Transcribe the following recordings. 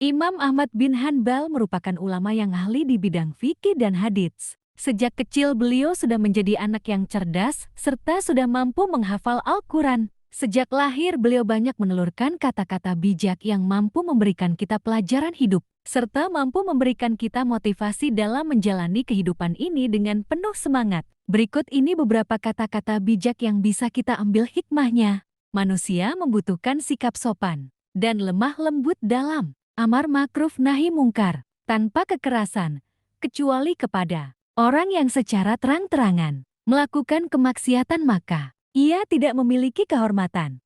Imam Ahmad bin Hanbal merupakan ulama yang ahli di bidang fikih dan hadits. Sejak kecil beliau sudah menjadi anak yang cerdas, serta sudah mampu menghafal Al-Quran. Sejak lahir beliau banyak menelurkan kata-kata bijak yang mampu memberikan kita pelajaran hidup, serta mampu memberikan kita motivasi dalam menjalani kehidupan ini dengan penuh semangat. Berikut ini beberapa kata-kata bijak yang bisa kita ambil hikmahnya. Manusia membutuhkan sikap sopan dan lemah lembut dalam amar makruf nahi mungkar, tanpa kekerasan, kecuali kepada orang yang secara terang-terangan melakukan kemaksiatan maka ia tidak memiliki kehormatan.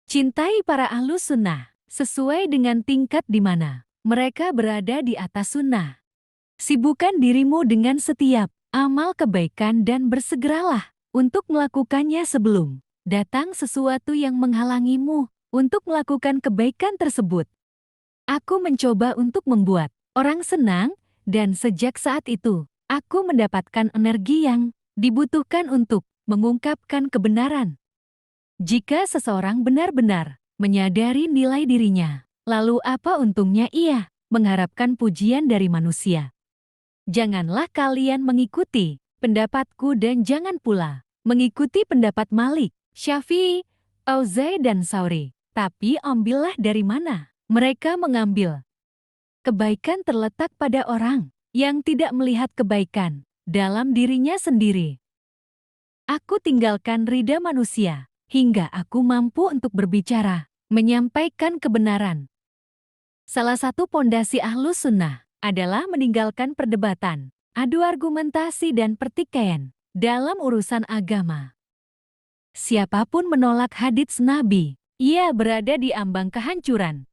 Cintai para ahlus sunnah, sesuai dengan tingkat di mana mereka berada di atas sunnah. Sibukkan dirimu dengan setiap amal kebaikan dan bersegeralah untuk melakukannya sebelum datang sesuatu yang menghalangimu untuk melakukan kebaikan tersebut. Aku mencoba untuk membuat orang senang, dan sejak saat itu, aku mendapatkan energi yang dibutuhkan untuk mengungkapkan kebenaran. Jika seseorang benar-benar menyadari nilai dirinya, lalu apa untungnya ia mengharapkan pujian dari manusia? Janganlah kalian mengikuti pendapatku dan jangan pula mengikuti pendapat Malik, Syafi'i, Auza'i dan Sauri. Tapi ambillah dari mana mereka mengambil. Kebaikan terletak pada orang yang tidak melihat kebaikan dalam dirinya sendiri. Aku tinggalkan ridha manusia hingga aku mampu untuk berbicara, menyampaikan kebenaran. Salah satu pondasi ahlus sunnah adalah meninggalkan perdebatan, adu argumentasi dan pertikaian dalam urusan agama. Siapapun menolak hadits Nabi, ia berada di ambang kehancuran.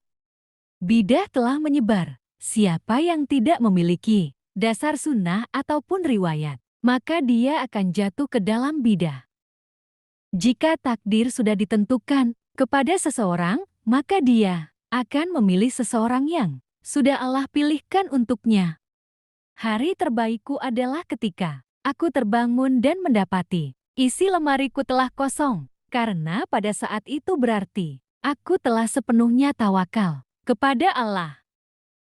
Bidah telah menyebar. Siapa yang tidak memiliki dasar sunnah ataupun riwayat, maka dia akan jatuh ke dalam bidah. Jika takdir sudah ditentukan kepada seseorang, maka dia akan memilih seseorang yang sudah Allah pilihkan untuknya. Hari terbaikku adalah ketika aku terbangun dan mendapati isi lemariku telah kosong, karena pada saat itu berarti aku telah sepenuhnya tawakal kepada Allah.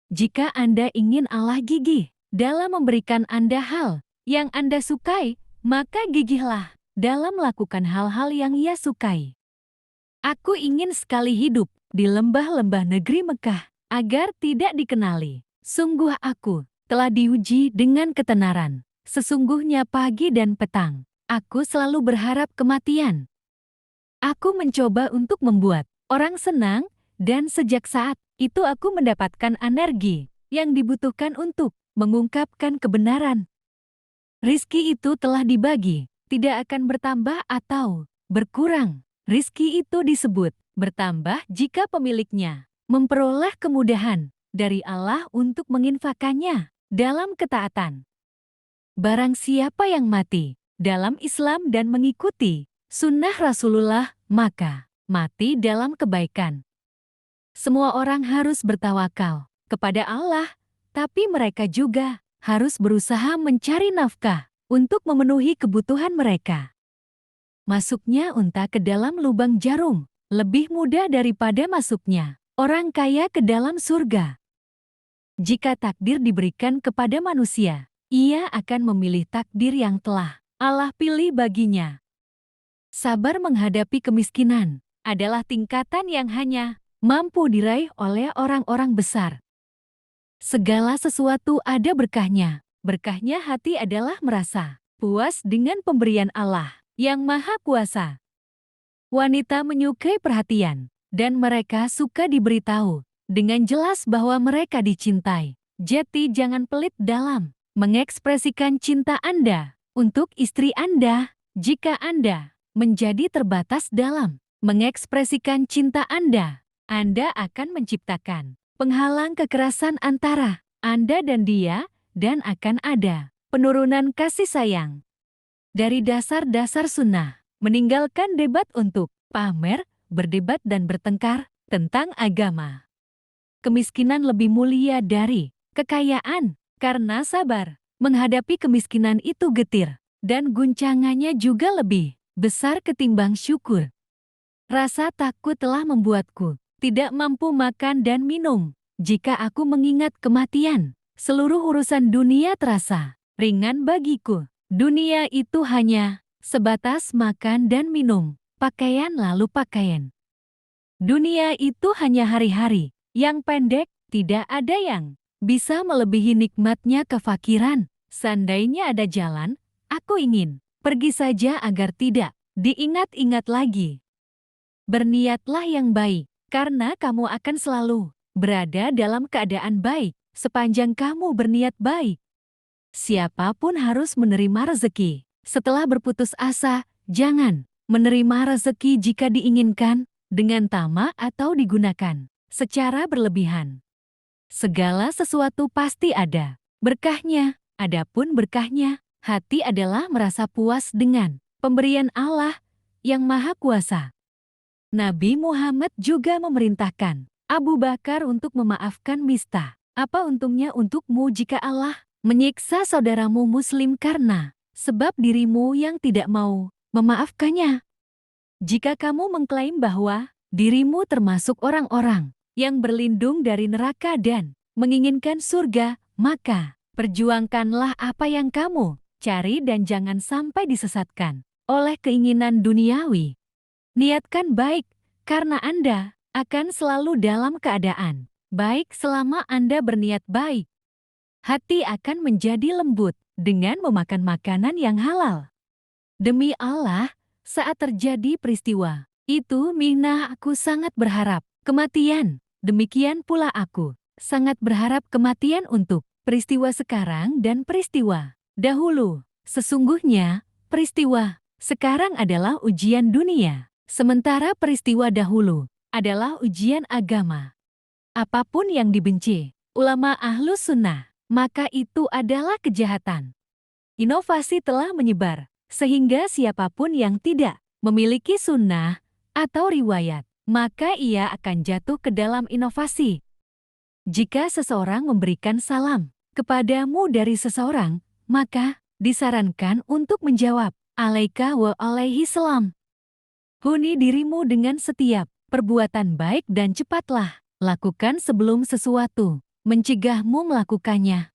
Jika Anda ingin Allah gigih dalam memberikan Anda hal yang Anda sukai, maka gigihlah dalam melakukan hal-hal yang Ia sukai. Aku ingin sekali hidup di lembah-lembah negeri Mekah agar tidak dikenali. Sungguh aku telah diuji dengan ketenaran. Sesungguhnya pagi dan petang, aku selalu berharap kematian. Aku mencoba untuk membuat orang senang, dan sejak saat itu aku mendapatkan energi yang dibutuhkan untuk mengungkapkan kebenaran. Rizki itu telah dibagi, tidak akan bertambah atau berkurang. Rizki itu disebut bertambah jika pemiliknya memperoleh kemudahan dari Allah untuk menginfakannya dalam ketaatan. Barang siapa yang mati dalam Islam dan mengikuti sunnah Rasulullah, maka mati dalam kebaikan. Semua orang harus bertawakal kepada Allah, tapi mereka juga harus berusaha mencari nafkah untuk memenuhi kebutuhan mereka. Masuknya unta ke dalam lubang jarum lebih mudah daripada masuknya orang kaya ke dalam surga. Jika takdir diberikan kepada manusia, ia akan memilih takdir yang telah Allah pilih baginya. Sabar menghadapi kemiskinan adalah tingkatan yang hanya mampu diraih oleh orang-orang besar. Segala sesuatu ada berkahnya. Berkahnya hati adalah merasa puas dengan pemberian Allah yang Maha Kuasa. Wanita menyukai perhatian, dan mereka suka diberitahu dengan jelas bahwa mereka dicintai. Jadi jangan pelit dalam mengekspresikan cinta Anda untuk istri Anda. Jika Anda menjadi terbatas dalam mengekspresikan cinta Anda akan menciptakan penghalang kekerasan antara Anda dan dia, dan akan ada penurunan kasih sayang. Dari dasar-dasar sunnah, meninggalkan debat untuk pamer, berdebat dan bertengkar tentang agama. Kemiskinan lebih mulia dari kekayaan, karena sabar menghadapi kemiskinan itu getir, dan guncangannya juga lebih besar ketimbang syukur. Rasa takut telah membuatku tidak mampu makan dan minum. Jika aku mengingat kematian, seluruh urusan dunia terasa ringan bagiku. Dunia itu hanya sebatas makan dan minum, pakaian lalu pakaian. Dunia itu hanya hari-hari yang pendek, tidak ada yang bisa melebihi nikmatnya kefakiran. Seandainya ada jalan, aku ingin pergi saja agar tidak diingat-ingat lagi. Berniatlah yang baik, karena kamu akan selalu berada dalam keadaan baik sepanjang kamu berniat baik. Siapapun harus menerima rezeki. Setelah berputus asa, jangan menerima rezeki jika diinginkan dengan tamak atau digunakan secara berlebihan. Segala sesuatu pasti ada berkahnya. Adapun berkahnya, hati adalah merasa puas dengan pemberian Allah yang Maha Kuasa. Nabi Muhammad juga memerintahkan Abu Bakar untuk memaafkan Mistah. Apa untungnya untukmu jika Allah menyiksa saudaramu muslim karena sebab dirimu yang tidak mau memaafkannya? Jika kamu mengklaim bahwa dirimu termasuk orang-orang yang berlindung dari neraka dan menginginkan surga, maka perjuangkanlah apa yang kamu cari dan jangan sampai disesatkan oleh keinginan duniawi. Niatkan baik, karena Anda akan selalu dalam keadaan baik selama Anda berniat baik. Hati akan menjadi lembut dengan memakan makanan yang halal. Demi Allah, saat terjadi peristiwa itu, aku sangat berharap kematian. Demikian pula aku sangat berharap kematian untuk peristiwa sekarang dan peristiwa dahulu. Sesungguhnya, peristiwa sekarang adalah ujian dunia. Sementara peristiwa dahulu adalah ujian agama. Apapun yang dibenci ulama Ahlus Sunnah, maka itu adalah kejahatan. Inovasi telah menyebar, sehingga siapapun yang tidak memiliki sunnah atau riwayat, maka ia akan jatuh ke dalam inovasi. Jika seseorang memberikan salam kepadamu dari seseorang, maka disarankan untuk menjawab, "Alaika wa alaihi salam." Huni dirimu dengan setiap perbuatan baik dan cepatlah lakukan sebelum sesuatu mencegahmu melakukannya.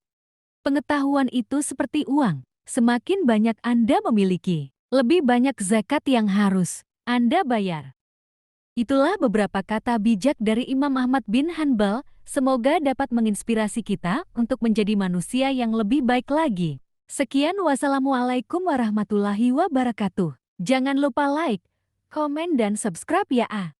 Pengetahuan itu seperti uang. Semakin banyak Anda memiliki, lebih banyak zakat yang harus Anda bayar. Itulah beberapa kata bijak dari Imam Ahmad bin Hanbal. Semoga dapat menginspirasi kita untuk menjadi manusia yang lebih baik lagi. Sekian, wassalamualaikum warahmatullahi wabarakatuh. Jangan lupa like, komen, dan subscribe ya.